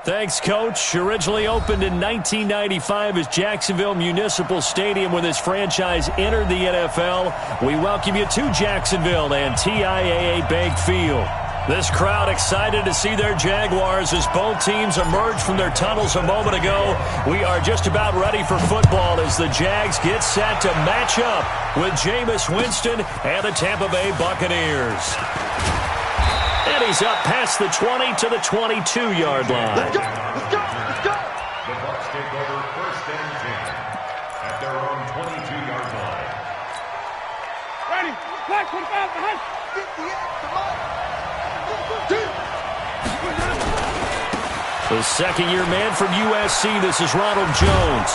Thanks, Coach. Originally opened in 1995 as Jacksonville Municipal Stadium when this franchise entered the NFL. We welcome you to Jacksonville and TIAA Bank Field. This crowd excited to see their Jaguars as both teams emerged from their tunnels a moment ago. We are just about ready for football as the Jags get set to match up with Jameis Winston and the Tampa Bay Buccaneers. And he's up past the 20 to the 22-yard line. Let's go! Let's go! Let's go! The Bucs take over first and 10 at their own 22-yard line. Ready? Flag 25 behind. The second-year man from USC, this is Ronald Jones.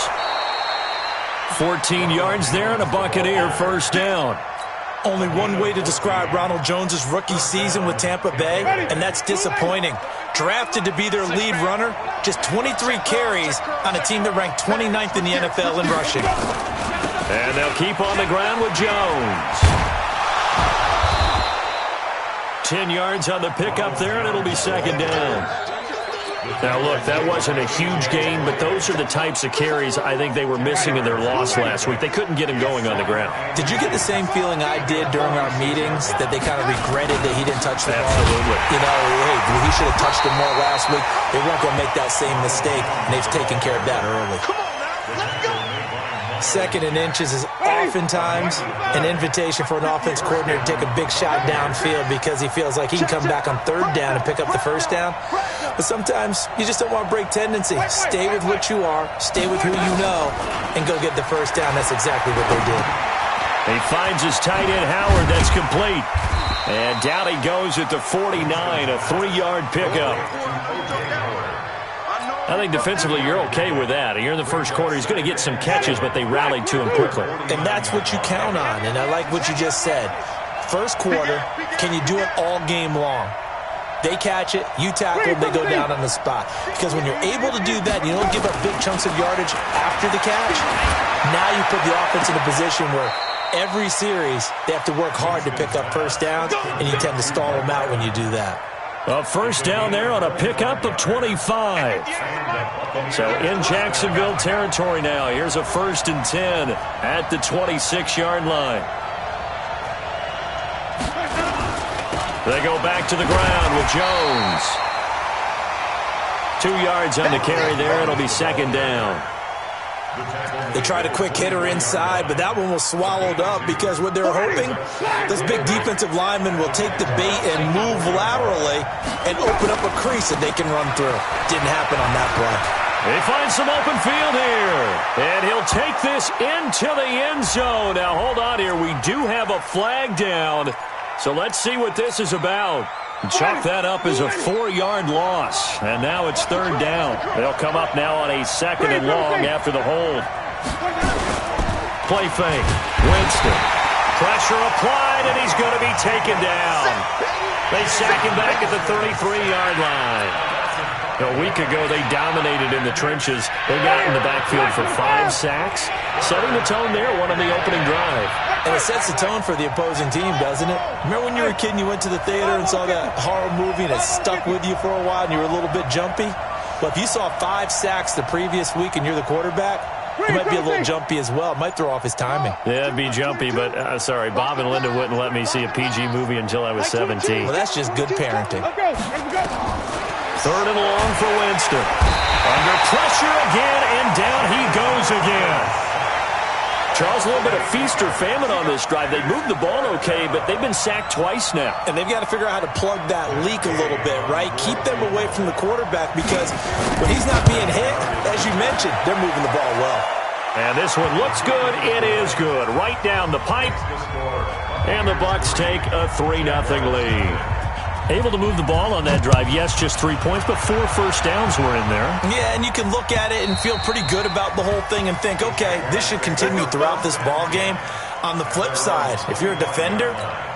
14 yards there and a Buccaneer first down. Only one way to describe Ronald Jones' rookie season with Tampa Bay, and that's disappointing. Drafted to be their lead runner, just 23 carries on a team that ranked 29th in the NFL in rushing. And they'll keep on the ground with Jones. 10 yards on the pickup there, and it'll be second down. Now, look, that wasn't a huge gain, but those are the types of carries I think they were missing in their loss last week. They couldn't get him going on the ground. Did you get the same feeling I did during our meetings, that they kind of regretted that he didn't touch the ball? Absolutely. You know, hey, he should have touched it more last week. They weren't going to make that same mistake, and they've taken care of that early. Come on now, let's go! Second and inches is oftentimes an invitation for an offense coordinator to take a big shot downfield because he feels like he can come back on third down and pick up the first down. But sometimes you just don't want to break tendency. Stay with what you are, stay with who you know, and go get the first down. That's exactly what they did. He finds his tight end, Howard. That's complete. And down he goes at the 49, a 3-yard pickup. I think defensively you're okay with that. Here in the first quarter, he's going to get some catches, but they rallied to him quickly. And that's what you count on, and I like what you just said. First quarter, can you do it all game long? They catch it, you tackle, they go down on the spot. Because when you're able to do that, you don't give up big chunks of yardage after the catch. Now you put the offense in a position where every series they have to work hard to pick up first downs, and you tend to stall them out when you do that. A first down there on a pickup of 25. So in Jacksonville territory now. Here's a 1st and 10 at the 26-yard line. They go back to the ground with Jones. 2 yards on the carry there. It'll be second down. They tried a quick hitter inside, but that one was swallowed up because what they're hoping, those big defensive linemen will take the bait and move laterally and open up a crease that they can run through. Didn't happen on that play. They find some open field here, and he'll take this into the end zone. Now, hold on here. We do have a flag down, so let's see what this is about. Chalk that up as a 4-yard loss, and now it's third down. They'll come up now on a 2nd and long after the hold. Play fake. Winston. Pressure applied, and he's going to be taken down. They sack him back at the 33-yard line. A week ago, they dominated in the trenches. They got in the backfield for 5 sacks, setting the tone there, one on the opening drive. And it sets the tone for the opposing team, doesn't it? Remember when you were a kid and you went to the theater and saw that horror movie and it stuck with you for a while and you were a little bit jumpy? Well, if you saw 5 sacks the previous week and you're the quarterback, you might be a little jumpy as well. It might throw off his timing. Yeah, it'd be jumpy, but sorry, Bob and Linda wouldn't let me see a PG movie until I was 17. Well, that's just good parenting. 3rd and long for Winston. Under pressure again, and down he goes again. Charles, a little bit of feast or famine on this drive. They moved the ball okay, but they've been sacked twice now. And they've got to figure out how to plug that leak a little bit, right? Keep them away from the quarterback because when he's not being hit, as you mentioned, they're moving the ball well. And this one looks good. It is good. Right down the pipe. And the Bucs take a 3-0 lead. Able to move the ball on that drive. Yes, just 3 points, but 4 first downs were in there. Yeah, and you can look at it and feel pretty good about the whole thing and think, okay, this should continue throughout this ball game. On the flip side, if you're a defender,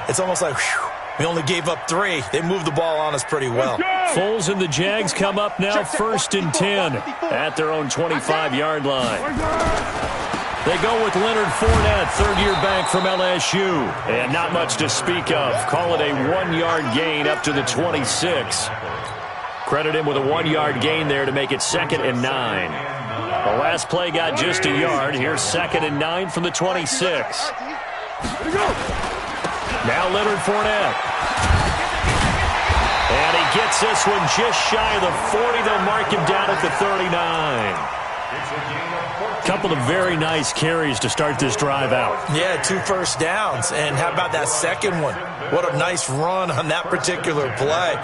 it's almost like, whew, we only gave up 3. They moved the ball on us pretty well. Foles and the Jags come up now 1st and 10 at their own 25-yard line. They go with Leonard Fournette, 3rd-year back from LSU. And not much to speak of. Call it a 1-yard gain up to the 26. Credit him with a 1-yard gain there to make it 2nd and 9. The last play got just a yard. Here's 2nd and 9 from the 26. Now Leonard Fournette. And he gets this one just shy of the 40. They'll mark him down at the 39. Couple of very nice carries to start this drive out. Yeah, 2 first downs. And how about that second one? What a nice run on that particular play.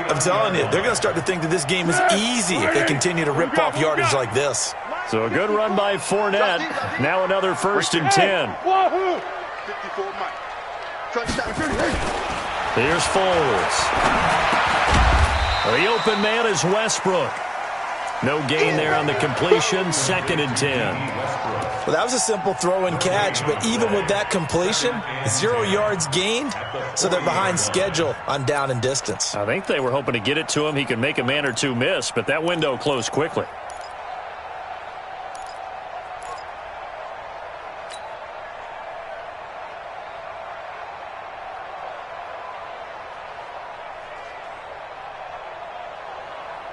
I'm telling you, they're going to start to think that this game is easy if they continue to rip off yardage like this. So a good run by Fournette. Now another 1st and 10. Here's Foles. The open man is Westbrook. No gain there on the completion. 2nd and 10. Well, that was a simple throw and catch, but even with that completion, 0 yards gained, so they're behind schedule on down and distance. I think they were hoping to get it to him. He could make a man or two miss, but that window closed quickly.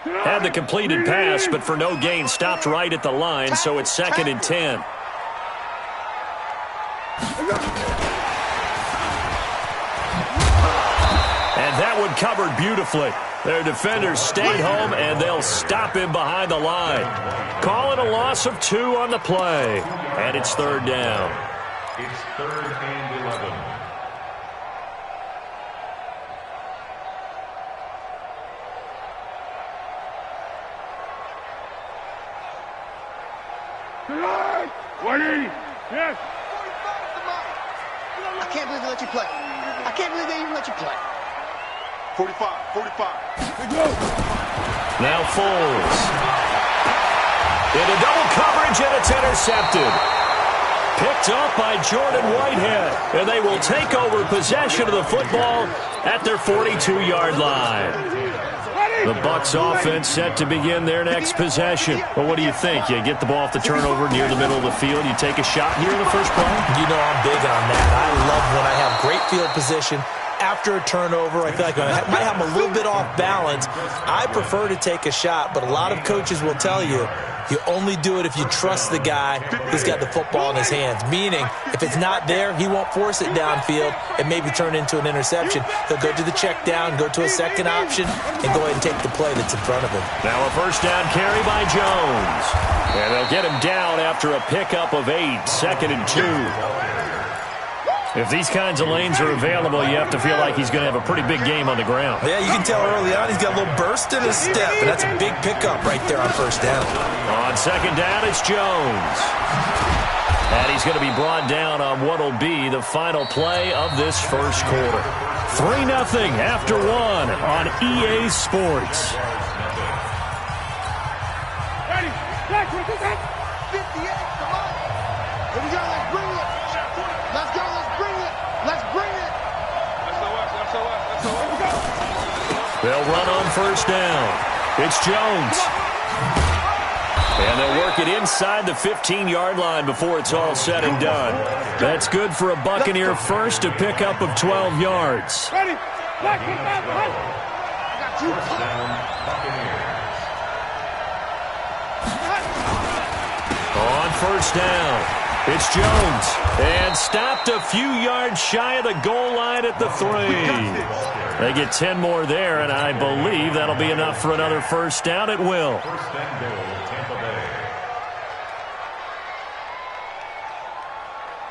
Had the completed pass, but for no gain, stopped right at the line, so it's 2nd and 10. And that one covered beautifully. Their defenders stayed home, and they'll stop him behind the line. Call it a loss of 2 on the play. And it's 3rd down. It's 3rd and 11. Yes. I can't believe they let you play. I can't believe they even let you play. 45. Now Foles. Into double coverage, and it's intercepted. Picked up by Jordan Whitehead, and they will take over possession of the football at their 42-yard line. The Bucs offense set to begin their next possession. Well, what do you think? You get the ball off the turnover near the middle of the field, you take a shot here in the first play? You know I'm big on that. I love when I have great field position. After a turnover, I feel like I might have them a little bit off balance. I prefer to take a shot, but a lot of coaches will tell you, you only do it if you trust the guy who's got the football in his hands. Meaning, if it's not there, he won't force it downfield and maybe turn into an interception. He'll go to the check down, go to a second option, and go ahead and take the play that's in front of him. Now a 1st down carry by Jones. And they'll get him down after a pickup of 8, 2nd and 2. If these kinds of lanes are available, you have to feel like he's going to have a pretty big game on the ground. Yeah, you can tell early on he's got a little burst in his step, and that's a big pickup right there on 1st down. On 2nd down, it's Jones. And he's going to be brought down on what will be the final play of this first quarter. 3-0 after 1 on EA Sports. Ready. Jack, what's this at? 58, come on. Here we go, let's bring it. Let's go, let's bring it. Let's bring it. They'll run on 1st down. It's Jones. And they'll work it inside the 15-yard line before it's all said and done. That's good for a Buccaneer first, a pickup of 12 yards. Ready. Jack, what's that? I got you. On 1st down. It's Jones, and stopped a few yards shy of the goal line at the 3. They get 10 more there, and I believe that'll be enough for another 1st down. It will. 1st and goal, Tampa Bay.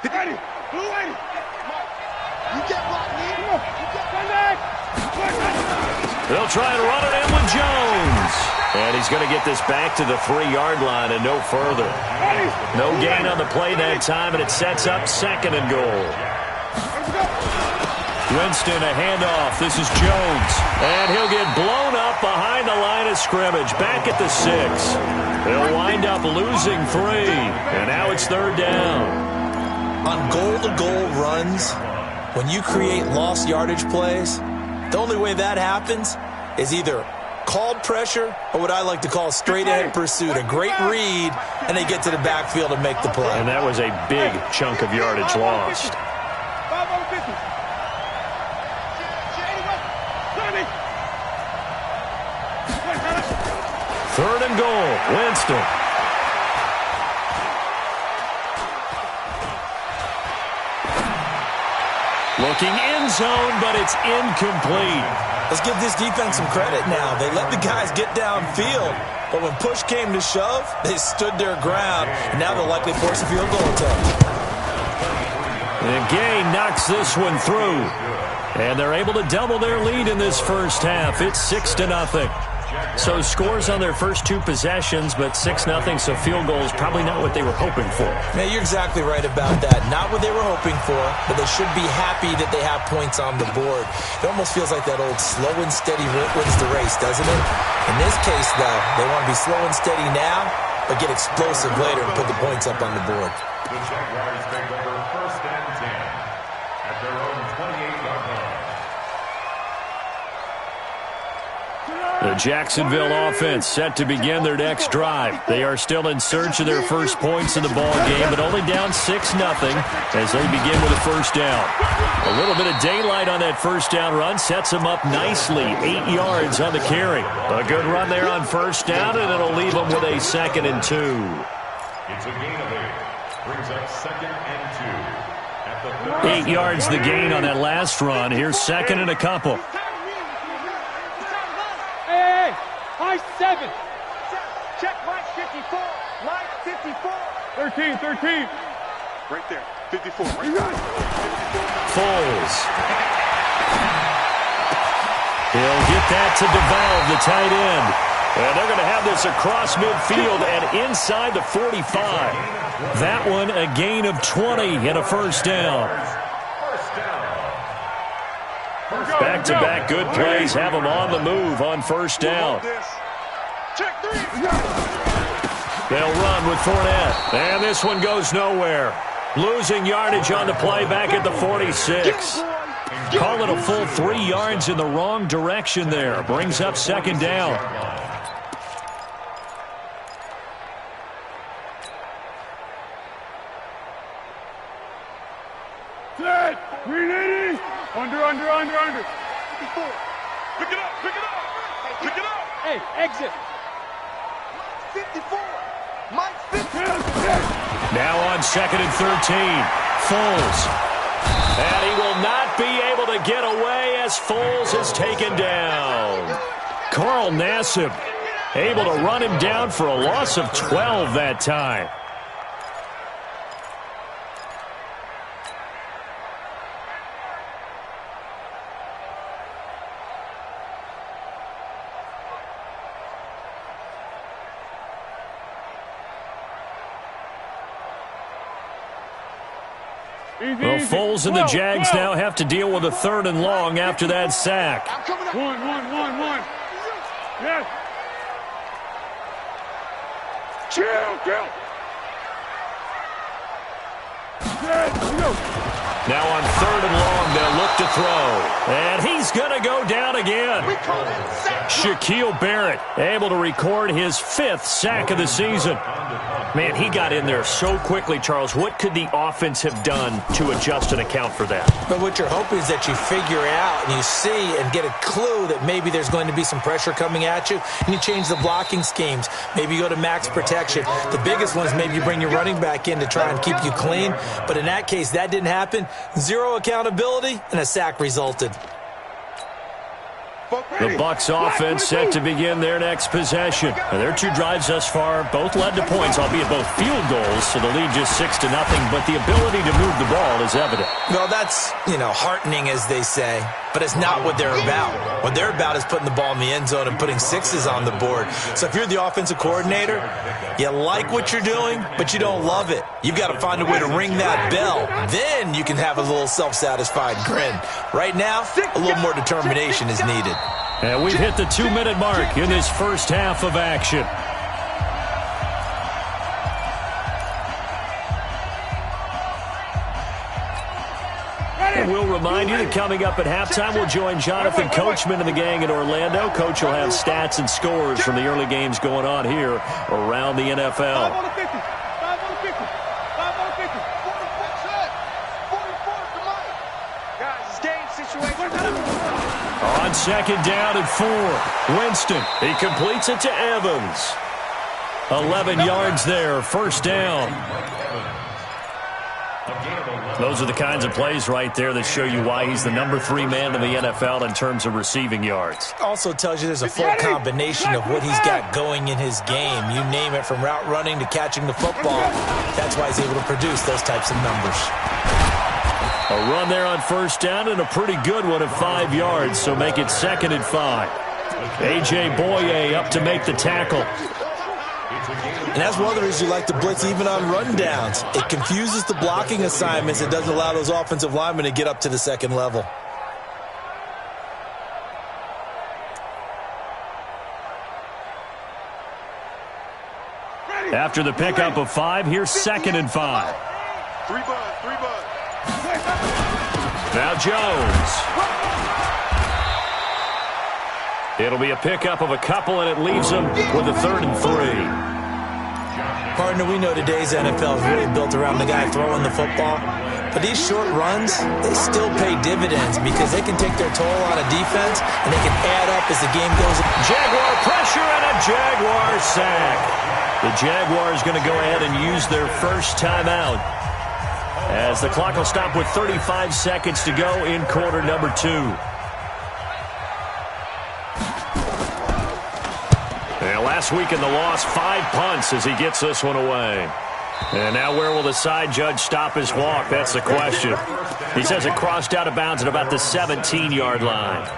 Ready. Blue lady. You get blocked, man. You get Back. They'll try and run it in with Jones. And he's going to get this back to the 3-yard line and no further. No gain on the play that time, and it sets up 2nd and goal. Winston, a handoff. This is Jones. And he'll get blown up behind the line of scrimmage. Back at the 6. They'll wind up losing 3. And now it's 3rd down. On goal-to-goal runs, when you create lost yardage plays, the only way that happens is either called pressure or what I like to call straight-ahead pursuit. A great read, and they get to the backfield and make the play. And that was a big chunk of yardage lost. 5 over 50. 3rd and goal. Winston. Looking end zone, but it's incomplete. Let's give this defense some credit now. They let the guys get downfield, but when push came to shove, they stood their ground, and now they'll likely force a field goal attempt. And Gay knocks this one through, and they're able to double their lead in this first half. It's 6-0. So scores on their first 2 possessions, but 6-0, so field goal is probably not what they were hoping for. Man, you're exactly right about that. Not what they were hoping for, but they should be happy that they have points on the board. It almost feels like that old slow and steady wins the race, doesn't it? In this case, though, they want to be slow and steady now, but get explosive later and put the points up on the board. The Jaguars take over 1st and 10 at their own 28-yard line. The Jacksonville offense set to begin their next drive. They are still in search of their first points in the ball game, but only down 6-0 as they begin with a first down. A little bit of daylight on that first down run sets them up nicely. 8 yards on the carry. A good run there on first down, and it'll leave them with a 2nd and 2. It's a gain of 8. Brings up 2nd and 2. At the 8 yards the gain on that last run. Here's 2nd and a couple. Mike 7. Check Mike 54. Mike 54. 13. Right there. 54. Right there. Foles. He'll get that to DeValve, the tight end. And they're going to have this across midfield and inside the 45. That one a gain of 20 and a first down. Back-to-back good plays have them on the move on first down. They'll run with Fournette. And this one goes nowhere. Losing yardage on the play back at the 46. Call it a full 3 yards in the wrong direction there. Brings up 2nd down. Set. 380. Under. 54. Pick it up. Hey, exit. 54. Mike 50. Now on 2nd and 13. Foles. And he will not be able to get away as Foles is taken down. Carl Nassib able to run him down for a loss of 12 that time. Well, Foles and the Jags now have to deal with a 3rd and long after that sack. One. Yes. Chill. Now on 3rd and long, they'll look to throw. And he's going to go down again. Shaquille Barrett able to record his 5th sack of the season. Man, he got in there so quickly, Charles. What could the offense have done to adjust and account for that? But what you're hoping is that you figure out and you see and get a clue that maybe there's going to be some pressure coming at you, and you change the blocking schemes. Maybe you go to max protection. The biggest one is maybe you bring your running back in to try and keep you clean. But in that case, that didn't happen. 0 accountability, and a sack resulted. The Bucs offense set to begin their next possession. Now, their 2 drives thus far both led to points, albeit both field goals, so the lead just 6-0, but the ability to move the ball is evident. Well, that's, heartening, as they say, but it's not what they're about. What they're about is putting the ball in the end zone and putting 6s on the board. So if you're the offensive coordinator, you like what you're doing, but you don't love it. You've got to find a way to ring that bell. Then you can have a little self-satisfied grin. Right now, a little more determination is needed. And we've hit the 2-minute mark in this first half of action. And we'll remind you that coming up at halftime, we'll join Jonathan Coachman and the gang in Orlando. Coach will have stats and scores from the early games going on here around the NFL. 5 on the 50. 5 on the 50. 5 on the 50. 44 to Mike. Guys, it's game situation. On 2nd down and 4. Winston, he completes it to Evans. 11 yards there, 1st down. Those are the kinds of plays right there that show you why he's the number 3 man in the NFL in terms of receiving yards. Also tells you there's a full combination of what he's got going in his game. You name it, from route running to catching the football. That's why he's able to produce those types of numbers. A run there on 1st down and a pretty good one at 5 yards, so make it 2nd and 5. A.J. Boye up to make the tackle. And that's one of the reasons you like to blitz even on rundowns. It confuses the blocking assignments. It doesn't allow those offensive linemen to get up to the 2nd level. After the pickup of 5, here's 2nd and 5. 3 buds. Now Jones. It'll be a pickup of a couple, and it leaves them with a 3rd and 3. Partner, we know today's NFL is really built around the guy throwing the football. But these short runs, they still pay dividends because they can take their toll on a defense, and they can add up as the game goes. Jaguar pressure and a Jaguar sack. The Jaguars going to go ahead and use their first timeout, as the clock will stop with 35 seconds to go in quarter number 2. And last week in the loss, 5 punts as he gets this one away. And now where will the side judge stop his walk? That's the question. He says it crossed out of bounds at about the 17-yard line.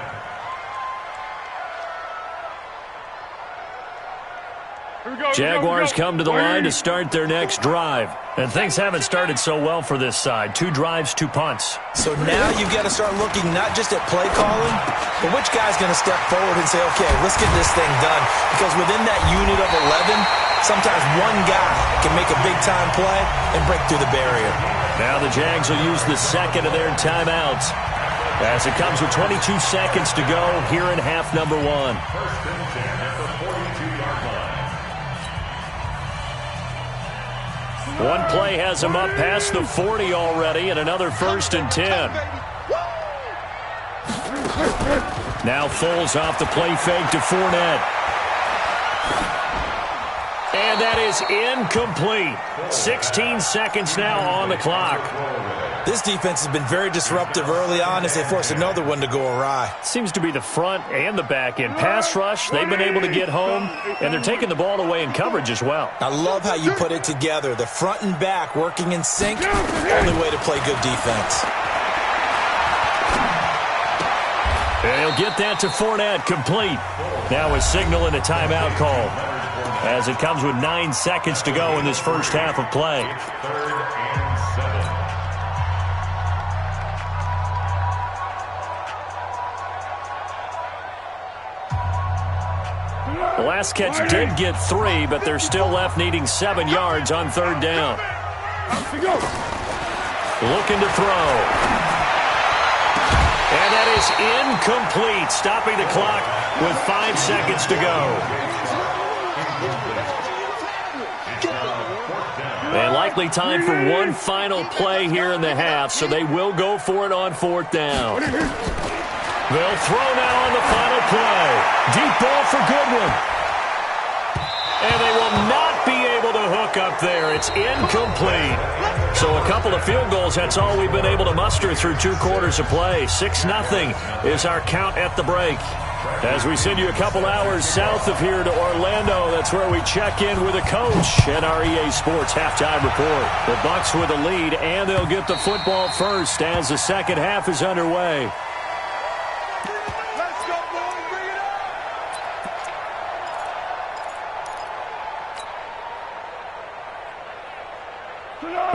Jaguars come to the line to start their next drive. And things haven't started so well for this side. 2 drives, 2 punts. So now you've got to start looking not just at play calling, but which guy's going to step forward and say, okay, let's get this thing done. Because within that unit of 11, sometimes one guy can make a big-time play and break through the barrier. Now the Jags will use the 2nd of their timeouts, as it comes with 22 seconds to go here in half number 1. 1st and 10 at the 42-yard line. One play has him up past the 40 already, and another 1st and 10. Now Foles off the play fake to Fournette. And that is incomplete. 16 seconds now on the clock. This defense has been very disruptive early on as they force another one to go awry. Seems to be the front and the back end. Pass rush, they've been able to get home, and they're taking the ball away in coverage as well. I love how you put it together. The front and back working in sync, only way to play good defense. And he'll get that to Fournette, complete. Now a signal and a timeout call, as it comes with 9 seconds to go in this first half of play. 3rd and 7. The last catch did get 3, but they're still left needing 7 yards on 3rd down. Looking to throw. And that is incomplete, stopping the clock with 5 seconds to go. And likely time for one final play here in the half, so they will go for it on 4th down. They'll throw now on the final play. Deep ball for Goodwin. And they will not be able to hook up there. It's incomplete. So a couple of field goals, that's all we've been able to muster through 2 quarters of play. 6-0 is our count at the break. As we send you a couple hours south of here to Orlando, that's where we check in with a coach at our EA Sports Halftime Report. The Bucs with a lead, and they'll get the football first as the second half is underway.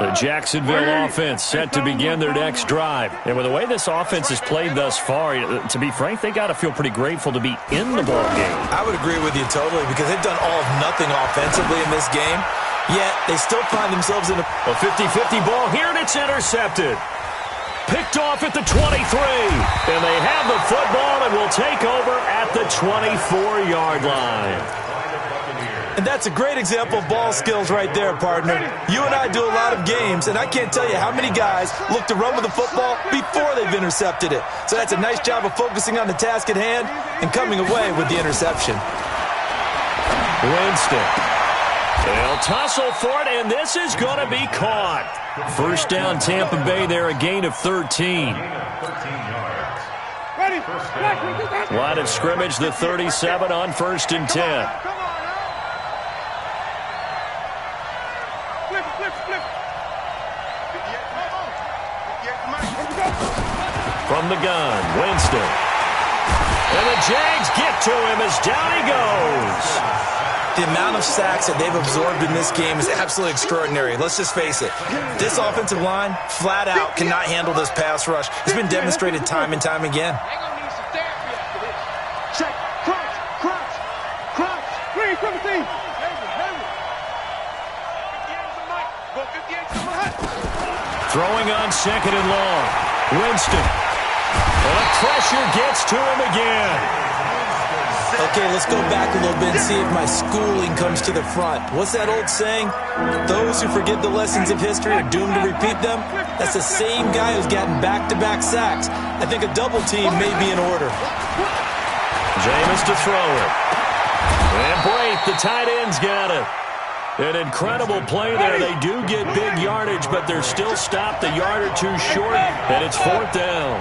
The Jacksonville offense set to begin their next drive. And with the way this offense has played thus far, to be frank, they got to feel pretty grateful to be in the ball game. I would agree with you totally because they've done all of nothing offensively in this game, yet they still find themselves in a 50-50 ball here, and it's intercepted. Picked off at the 23. And they have the football and will take over at the 24-yard line. And that's a great example of ball skills right there, partner. You and I do a lot of games, and I can't tell you how many guys look to run with the football before they've intercepted it. So that's a nice job of focusing on the task at hand and coming away with the interception. Winston. They'll tussle for it, and this is going to be caught. First down, Tampa Bay there, a gain of 13. Line of scrimmage, the 37 on 1st and 10. From the gun, Winston. And the Jags get to him as down he goes. The amount of sacks that they've absorbed in this game is absolutely extraordinary. Let's just face it. This offensive line, flat out, cannot handle this pass rush. It's been demonstrated time and time again. Check. Crunch. Crunch. Crunch. Green, 17. Throwing on 2nd and long. Winston. And the pressure gets to him again. Okay, let's go back a little bit and see if my schooling comes to the front. What's that old saying? Those who forget the lessons of history are doomed to repeat them. That's the same guy who's gotten back-to-back sacks. I think a double team may be in order. Jameis to throw it. And Braith, the tight end's got it. An incredible play there. They do get big yardage, but they're still stopped a yard or two short, and it's 4th down.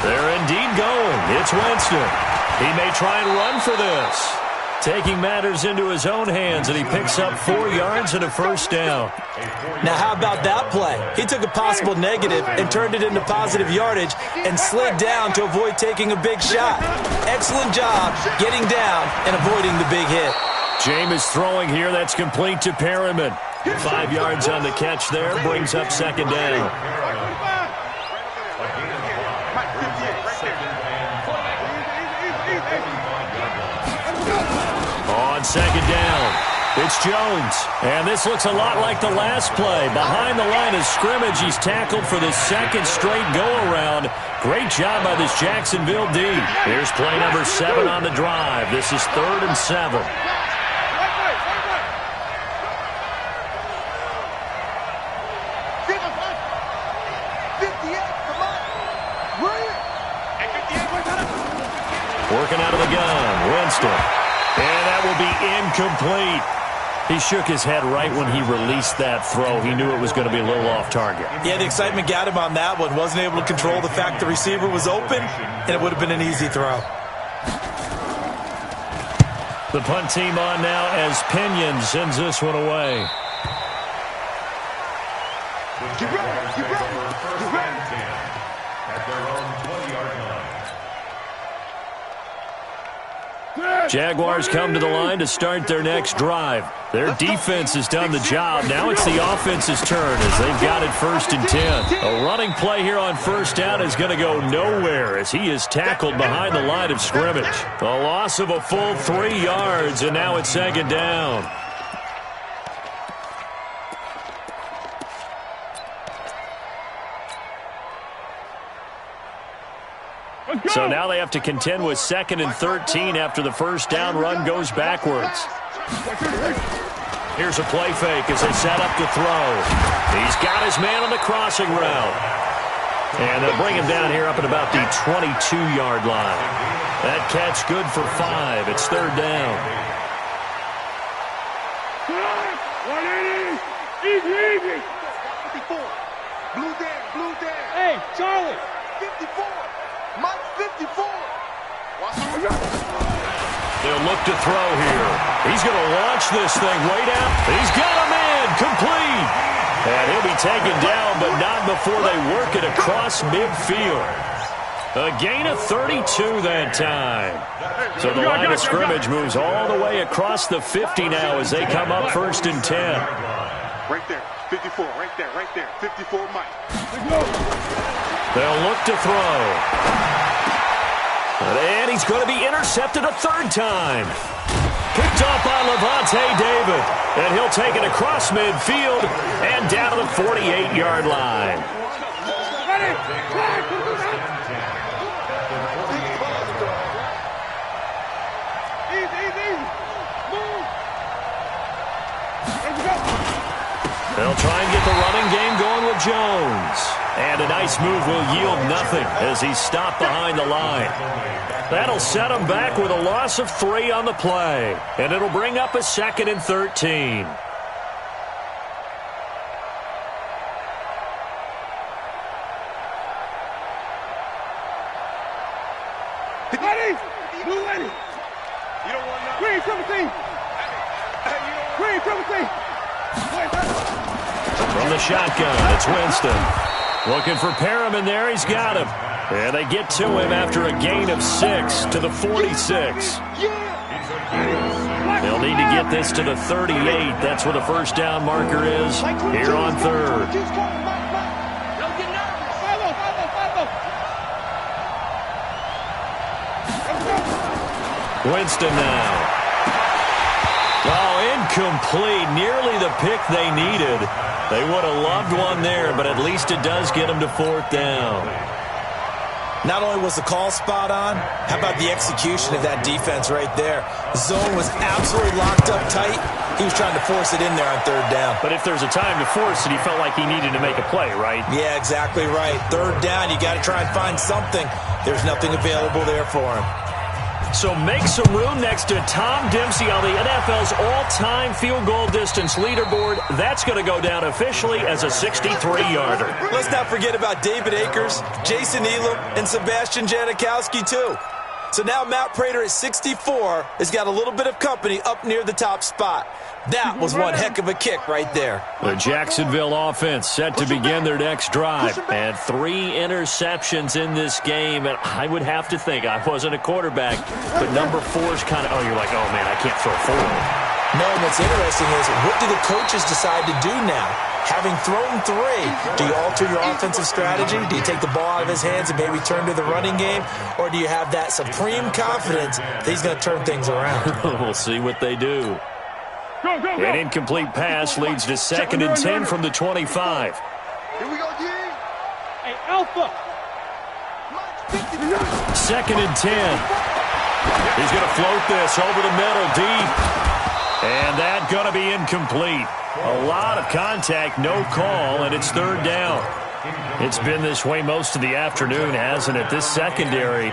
They're indeed going. It's Winston. He may try and run for this. Taking matters into his own hands, and he picks up 4 yards and a first down. Now, how about that play? He took a possible negative and turned it into positive yardage and slid down to avoid taking a big shot. Excellent job getting down and avoiding the big hit. Jameis throwing here. That's complete to Perriman. 5 yards on the catch there. Brings up 2nd down. On 2nd down, it's Jones. And this looks a lot like the last play. Behind the line of scrimmage, he's tackled for the 2nd straight go-around. Great job by this Jacksonville D. Here's play number 7 on the drive. This is 3rd and 7. Working out of the gun, Winston. And that will be incomplete. He shook his head right when he released that throw. He knew it was going to be a little off target. Yeah, the excitement got him on that one. Wasn't able to control the fact the receiver was open, and it would have been an easy throw. The punt team on now as Pinion sends this one away. Get ready. Get ready. Get ready. At their own 20-yard line. Jaguars come to the line to start their next drive. Their defense has done the job. Now it's the offense's turn as they've got it 1st and 10. A running play here on 1st down is going to go nowhere as he is tackled behind the line of scrimmage. A loss of a full 3 yards, and now it's 2nd down. So now they have to contend with 2nd and 13 after the 1st down run goes backwards. Here's a play fake as they set up to throw. He's got his man on the crossing route. And they'll bring him down here up at about the 22-yard line. That catch good for 5. It's 3rd down. Easy. 54. Blue Dan. Hey, Charlie. 54. Mike 54. They'll look to throw here. He's going to launch this thing way down. He's got a man complete. And he'll be taken down, but not before they work it across midfield. A gain of 32 that time. So the line of scrimmage moves all the way across the 50 now as they come up 1st and 10. Right there. 54. Right there. 54 Mike. They'll look to throw. And he's going to be intercepted a 3rd time. Picked off by Levante David. And he'll take it across midfield and down to the 48-yard line. They'll try and get the running game going with Jones. And a nice move will yield nothing as he's stopped behind the line. That'll set him back with a loss of 3 on the play. And it'll bring up a 2nd and 13. You don't want nothing. Green 17. Green 17. From the shotgun, it's Winston. Looking for Perriman there. He's got him. And they get to him after a gain of 6 to the 46. They'll need to get this to the 38. That's where the first down marker is here on 3rd. Winston now. Oh, incomplete. Nearly the pick they needed. They would have loved one there, but at least it does get them to 4th down. Not only was the call spot on, how about the execution of that defense right there? The zone was absolutely locked up tight. He was trying to force it in there on 3rd down. But if there's a time to force it, he felt like he needed to make a play, right? Yeah, exactly right. 3rd down, you got to try and find something. There's nothing available there for him. So make some room next to Tom Dempsey on the NFL's all-time field goal distance leaderboard. That's going to go down officially as a 63-yarder. Let's not forget about David Akers, Jason Elam, and Sebastian Janikowski, too. So now Matt Prater at 64 has got a little bit of company up near the top spot. That was one heck of a kick right there. The Jacksonville offense set to begin their next drive. And 3 interceptions in this game. And I would have to think, I wasn't a quarterback, but number 4's kind of, you're like, oh, man, I can't throw 4. No, and what's interesting is, what do the coaches decide to do now? Having thrown 3, do you alter your offensive strategy? Do you take the ball out of his hands and maybe turn to the running game? Or do you have that supreme confidence that he's going to turn things around? We'll see what they do. An incomplete pass leads to 2nd and 10 from the 25. Here we go, G. Hey, Alpha. 2nd and 10. He's going to float this over the middle, deep. And that's going to be incomplete. A lot of contact, no call, and it's 3rd down. It's been this way most of the afternoon, hasn't it? This secondary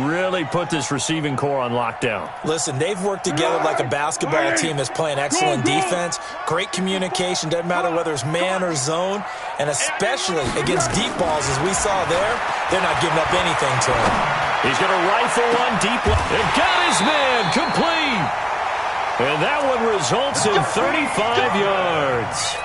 really put this receiving core on lockdown. Listen, they've worked together like a basketball team that's playing excellent defense, great communication, doesn't matter whether it's man or zone, and especially against deep balls, as we saw there, they're not giving up anything to him. He's going to rifle one deep. And got his man complete. And that one results in 35 yards.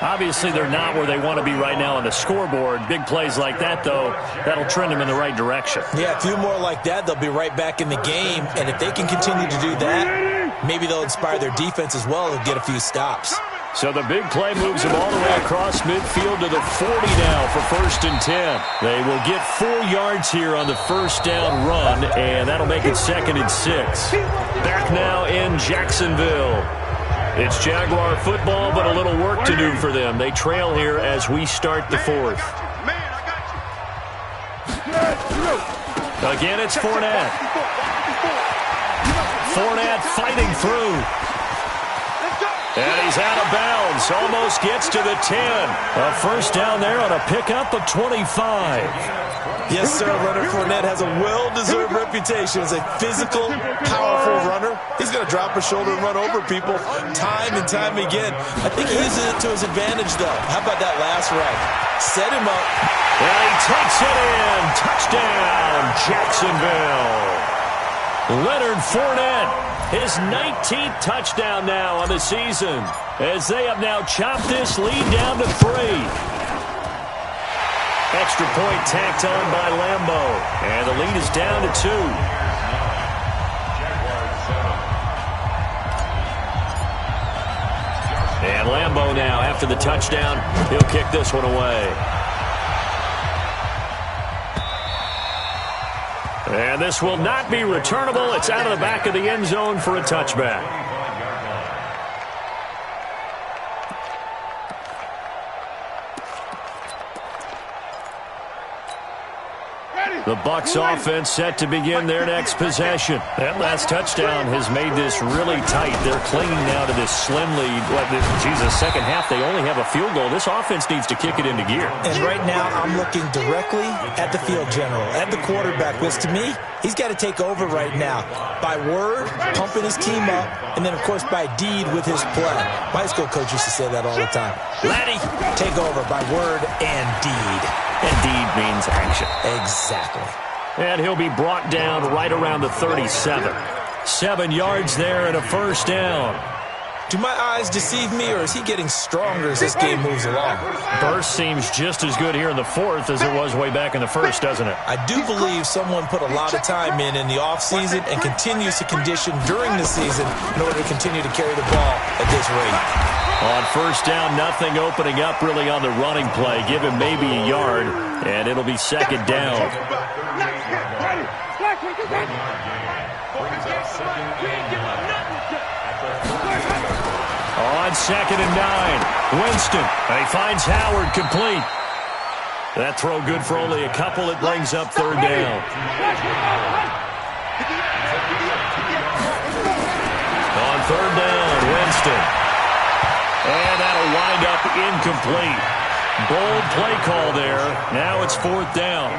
Obviously, they're not where they want to be right now on the scoreboard. Big plays like that, though, that'll trend them in the right direction. Yeah, a few more like that, they'll be right back in the game. And if they can continue to do that, maybe they'll inspire their defense as well and get a few stops. So the big play moves them all the way across midfield to the 40 now for 1st and 10. They will get 4 yards here on the first down run, and that'll make it 2nd and 6. Back now in Jacksonville. It's Jaguar football, but a little work to do for them. They trail here as we start the 4th. Again, it's Fournette. Fournette fighting through. And he's out of bounds. Almost gets to the 10. A first down there on a pickup of 25. Yes, sir. Leonard Fournette has a well-deserved reputation as a physical, powerful runner. He's going to drop his shoulder and run over people time and time again. I think he uses it to his advantage, though. How about that last run? Set him up. And he takes it in. Touchdown, Jacksonville. Leonard Fournette, his 19th touchdown now on the season, as they have now chopped this lead down to 3. Extra point tacked on by Lambo, and the lead is down to 2. And Lambo now, after the touchdown, he'll kick this one away. And this will not be returnable. It's out of the back of the end zone for a touchback. The Bucs offense set to begin their next possession. That last touchdown has made this really tight. They're clinging now to this slim lead. Second half, they only have a field goal. This offense needs to kick it into gear. And right now, I'm looking directly at the field general, at the quarterback, which to me, he's got to take over right now. By word, pumping his team up, and then, of course, by deed with his play. My school coach used to say that all the time. Laddie, take over by word and deed. And deed means action. Exactly. And he'll be brought down right around the 37. 7 yards there and a first down. Do my eyes deceive me, or is he getting stronger as this game moves along? Burst seems just as good here in the fourth as it was way back in the first, doesn't it? I do believe someone put a lot of time in the offseason and continues to condition during the season in order to continue to carry the ball at this rate. On first down, nothing opening up really on the running play. Give him maybe a yard, and it'll be second down. On 2nd and 9, Winston. And he finds Howard complete. That throw good for only a couple. It brings up third down. On third down, Winston. And that'll wind up incomplete. Bold play call there. Now it's fourth down.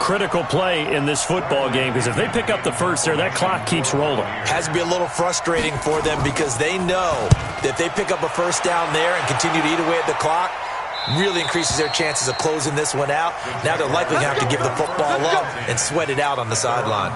Critical play in this football game, because if they pick up the first there, that clock keeps rolling. Has to be a little frustrating for them, because they know that if they pick up a first down there and continue to eat away at the clock, really increases their chances of closing this one out. Now they're likely going to have to give the football up and sweat it out on the sideline.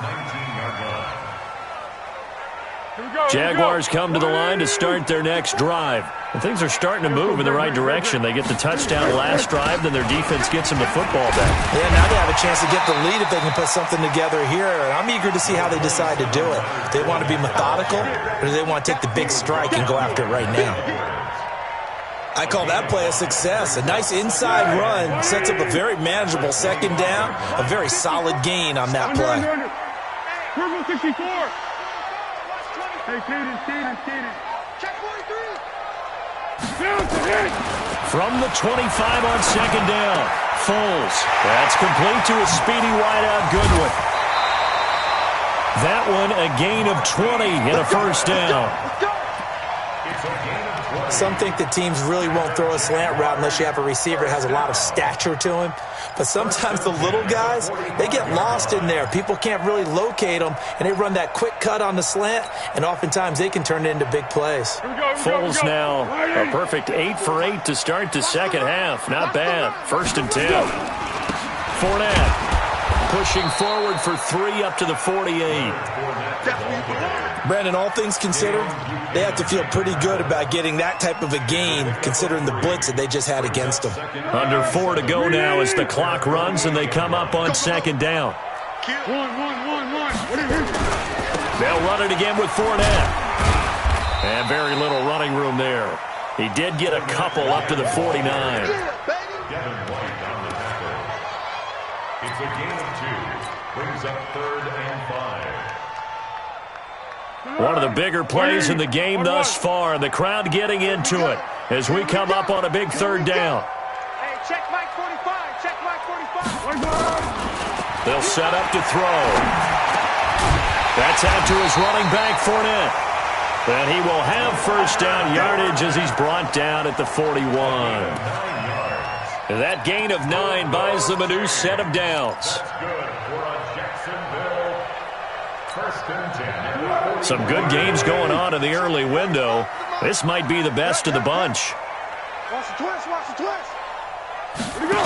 Jaguars come to the line to start their next drive. And things are starting to move in the right direction. They get the touchdown last drive, then their defense gets them the football back. Yeah, now they have a chance to get the lead if they can put something together here. And I'm eager to see how they decide to do it. Do they want to be methodical, or do they want to take the big strike and go after it right now? I call that play a success. A nice inside run sets up a very manageable second down. A very solid gain on that play. Purple 64. Hey, Caden. Check 43. From the 25 on second down, Foles. That's complete to a speedy wideout, Goodwin. That one a gain of 20 and a first down. Some think that teams really won't throw a slant route unless you have a receiver that has a lot of stature to him. But sometimes the little guys, they get lost in there. People can't really locate them, and they run that quick cut on the slant, and oftentimes they can turn it into big plays. Foles now a perfect 8 for 8 to start the second half. Not bad. 1st and 10. Fournette pushing forward for 3 up to the 48. Brandon, all things considered, they have to feel pretty good about getting that type of a gain, considering the blitz that they just had against them. Under 4 to go now as the clock runs, and they come up on second down. They'll run it again with Fournette. And very little running room there. He did get a couple up to the 49. It's a gain of 2. Brings up 3rd and 5. One of the bigger plays in the game thus far. The crowd getting into it as we come up on a big third down. Hey, check Mike 45. Check Mike 45. They'll set up to throw. That's out to his running back, Fournette. And he will have first down yardage as he's brought down at the 41. That gain of 9 buys them a new set of downs. Some good games going on in the early window. This might be the best of the bunch. Watch the twist. Here we go.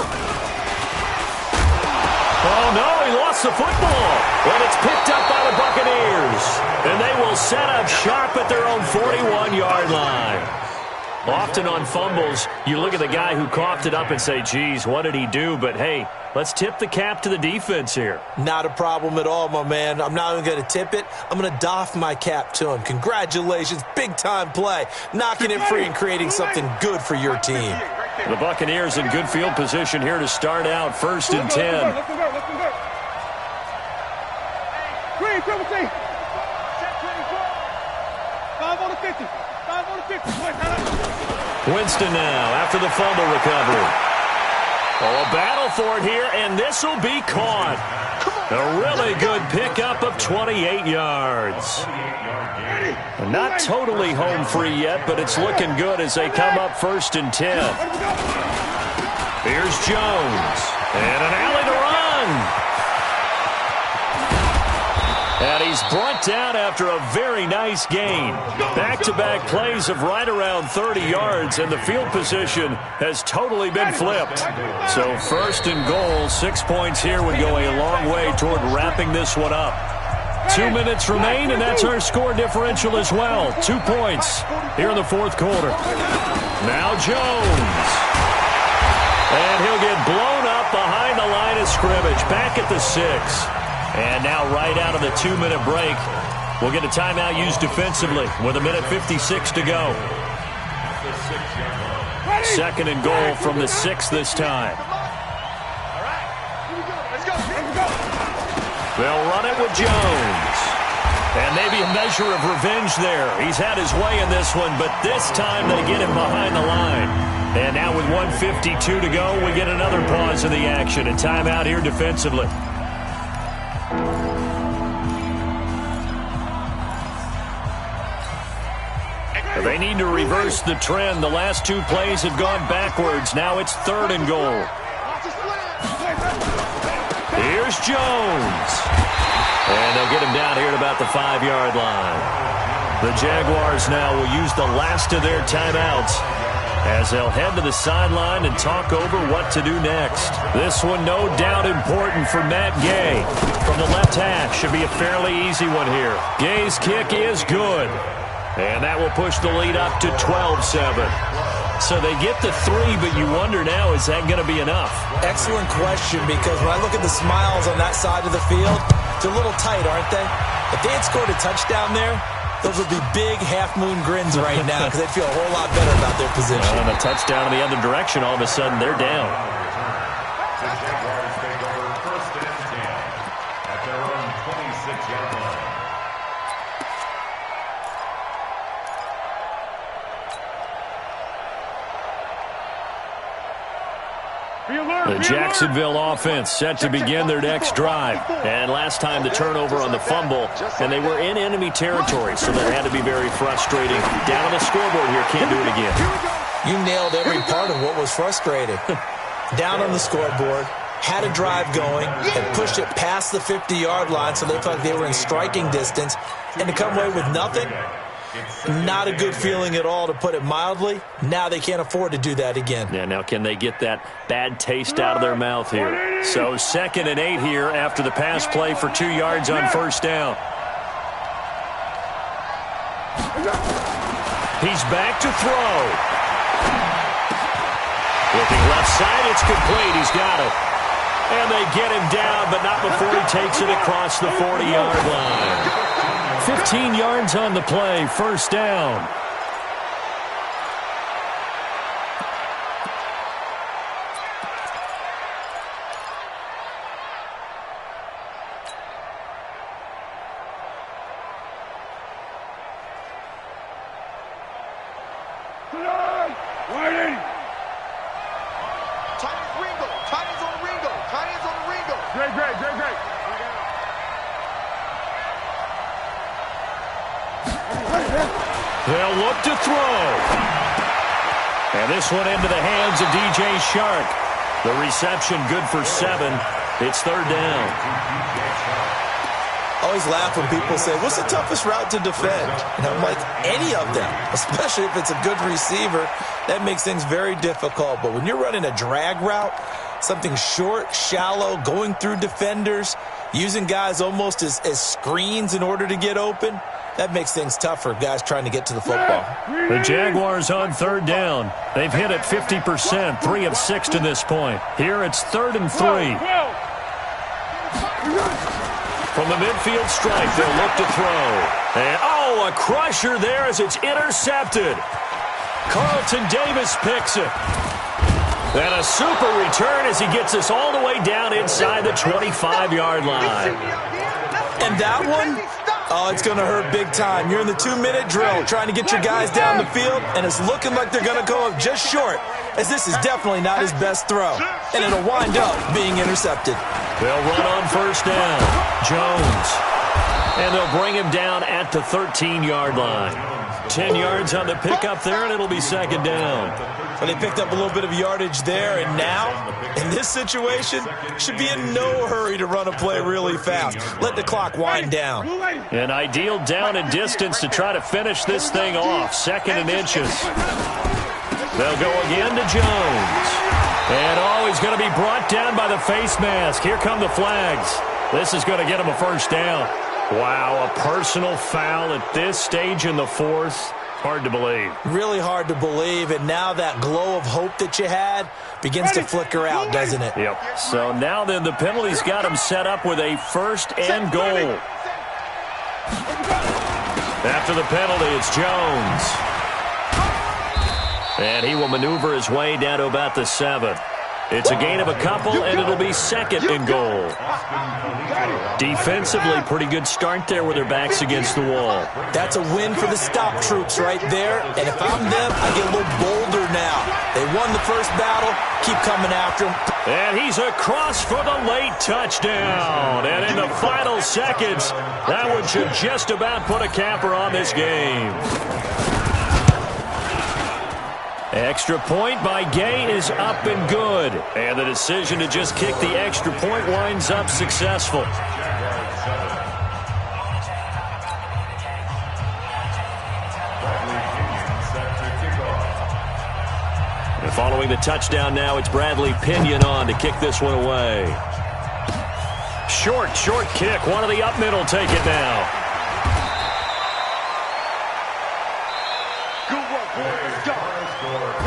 Oh, no, he lost the football. And it's picked up by the Buccaneers. And they will set up shop at their own 41-yard line. Often on fumbles, you look at the guy who coughed it up and say, geez, what did he do? But, hey, let's tip the cap to the defense here. Not a problem at all, my man. I'm not even going to tip it. I'm going to doff my cap to him. Congratulations. Big-time play. Knocking it free and creating something good for your team. The Buccaneers in good field position here to start out 1st and 10. triple T. Set 24. 5 on the 50. 5 on the 50. Winston now after the fumble recovery. Oh, a battle for it here, and this will be caught. A really good pickup of 28 yards. Not totally home free yet, but it's looking good as they come up 1st and 10. Here's Jones. And an alley to run. And he's brought down after a very nice gain. Back-to-back plays of right around 30 yards, and the field position has totally been flipped. So 1st and goal, 6 points here would go a long way toward wrapping this one up. 2 minutes remain, and that's our score differential as well. 2 points here in the 4th quarter. Now Jones. And he'll get blown up behind the line of scrimmage, back at the 6. And now right out of the 2-minute break, we'll get a timeout used defensively with 1:56 to go. 2nd and goal from the 6 this time. They'll run it with Jones. And maybe a measure of revenge there. He's had his way in this one, but this time they get him behind the line. And now with 1:52 to go, we get another pause in the action. A timeout here defensively. They need to reverse the trend. The last 2 plays have gone backwards. Now it's 3rd and goal. Here's Jones. And they'll get him down here at about the 5-yard line. The Jaguars now will use the last of their timeouts as they'll head to the sideline and talk over what to do next. This one no doubt important for Matt Gay. From the left hash, should be a fairly easy one here. Gay's kick is good. And that will push the lead up to 12-7. So they get the 3, but you wonder now, is that going to be enough? Excellent question, because when I look at the smiles on that side of the field, they're a little tight, aren't they? If they had scored a touchdown there, those would be big half-moon grins right now because they'd feel a whole lot better about their position. And a touchdown in the other direction, all of a sudden they're down. The Jaguars take over 1st and 10 at their own 26-yard line. The Jacksonville offense set to begin their next drive. And last time the turnover on the fumble, and they were in enemy territory, so that had to be very frustrating. Down on the scoreboard here, can't do it again. You nailed every part of what was frustrating. Down on the scoreboard, had a drive going, and pushed it past the 50-yard line so they felt like they were in striking distance, and to come away with nothing, not a good feeling at all, to put it mildly. Now they can't afford to do that again. Yeah, now can they get that bad taste out of their mouth here? So 2nd and 8 here after the pass play for 2 yards on 1st down. He's back to throw. Looking left side, it's complete. He's got it. And they get him down, but not before he takes it across the 40-yard line. 15 yards on the play, 1st down. They'll look to throw. And this one into the hands of DJ Shark. The reception good for 7. It's 3rd down. I always laugh when people say, what's the toughest route to defend? And I'm like, any of them, especially if it's a good receiver. That makes things very difficult. But when you're running a drag route, something short, shallow, going through defenders, using guys almost as screens in order to get open, that makes things tough for guys trying to get to the football. The Jaguars on 3rd down. They've hit it 50%, 3 of 6 to this point. Here it's 3rd and 3. From the midfield stripe, they'll look to throw. And, oh, a crusher there as it's intercepted. Carlton Davis picks it. And a super return as he gets us all the way down inside the 25-yard line. And that one, oh, it's going to hurt big time. You're in the 2-minute drill trying to get your guys down the field, and it's looking like they're going to go up just short, as this is definitely not his best throw, and it'll wind up being intercepted. They'll run on first down. Jones. And they'll bring him down at the 13-yard line. 10 yards on the pickup there, and it'll be second down. Well, they picked up a little bit of yardage there, and now, in this situation, should be in no hurry to run a play really fast. Let the clock wind down. An ideal down and distance to try to finish this thing off. 2nd and inches. They'll go again to Jones. And, oh, he's going to be brought down by the face mask. Here come the flags. This is going to get him a first down. Wow, a personal foul at this stage in the 4th. Hard to believe. Really hard to believe, and now that glow of hope that you had begins to flicker out, doesn't it? Yep. So now then the penalty's got him set up with a 1st and goal. After the penalty, it's Jones. And he will maneuver his way down to about the 7. It's a gain of a couple, and it'll be 2nd and goal. Defensively, pretty good start there with their backs against the wall. That's a win for the stop troops right there, and if I'm them, I get a little bolder now. They won the first battle, keep coming after them. And he's across for the late touchdown. And in the final seconds, that one should just about put a capper on this game. Extra point by Gay is up and good. And the decision to just kick the extra point winds up successful. And following the touchdown now, it's Bradley Pinion on to kick this one away. Short kick. One of the up mid will take it now.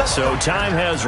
So time has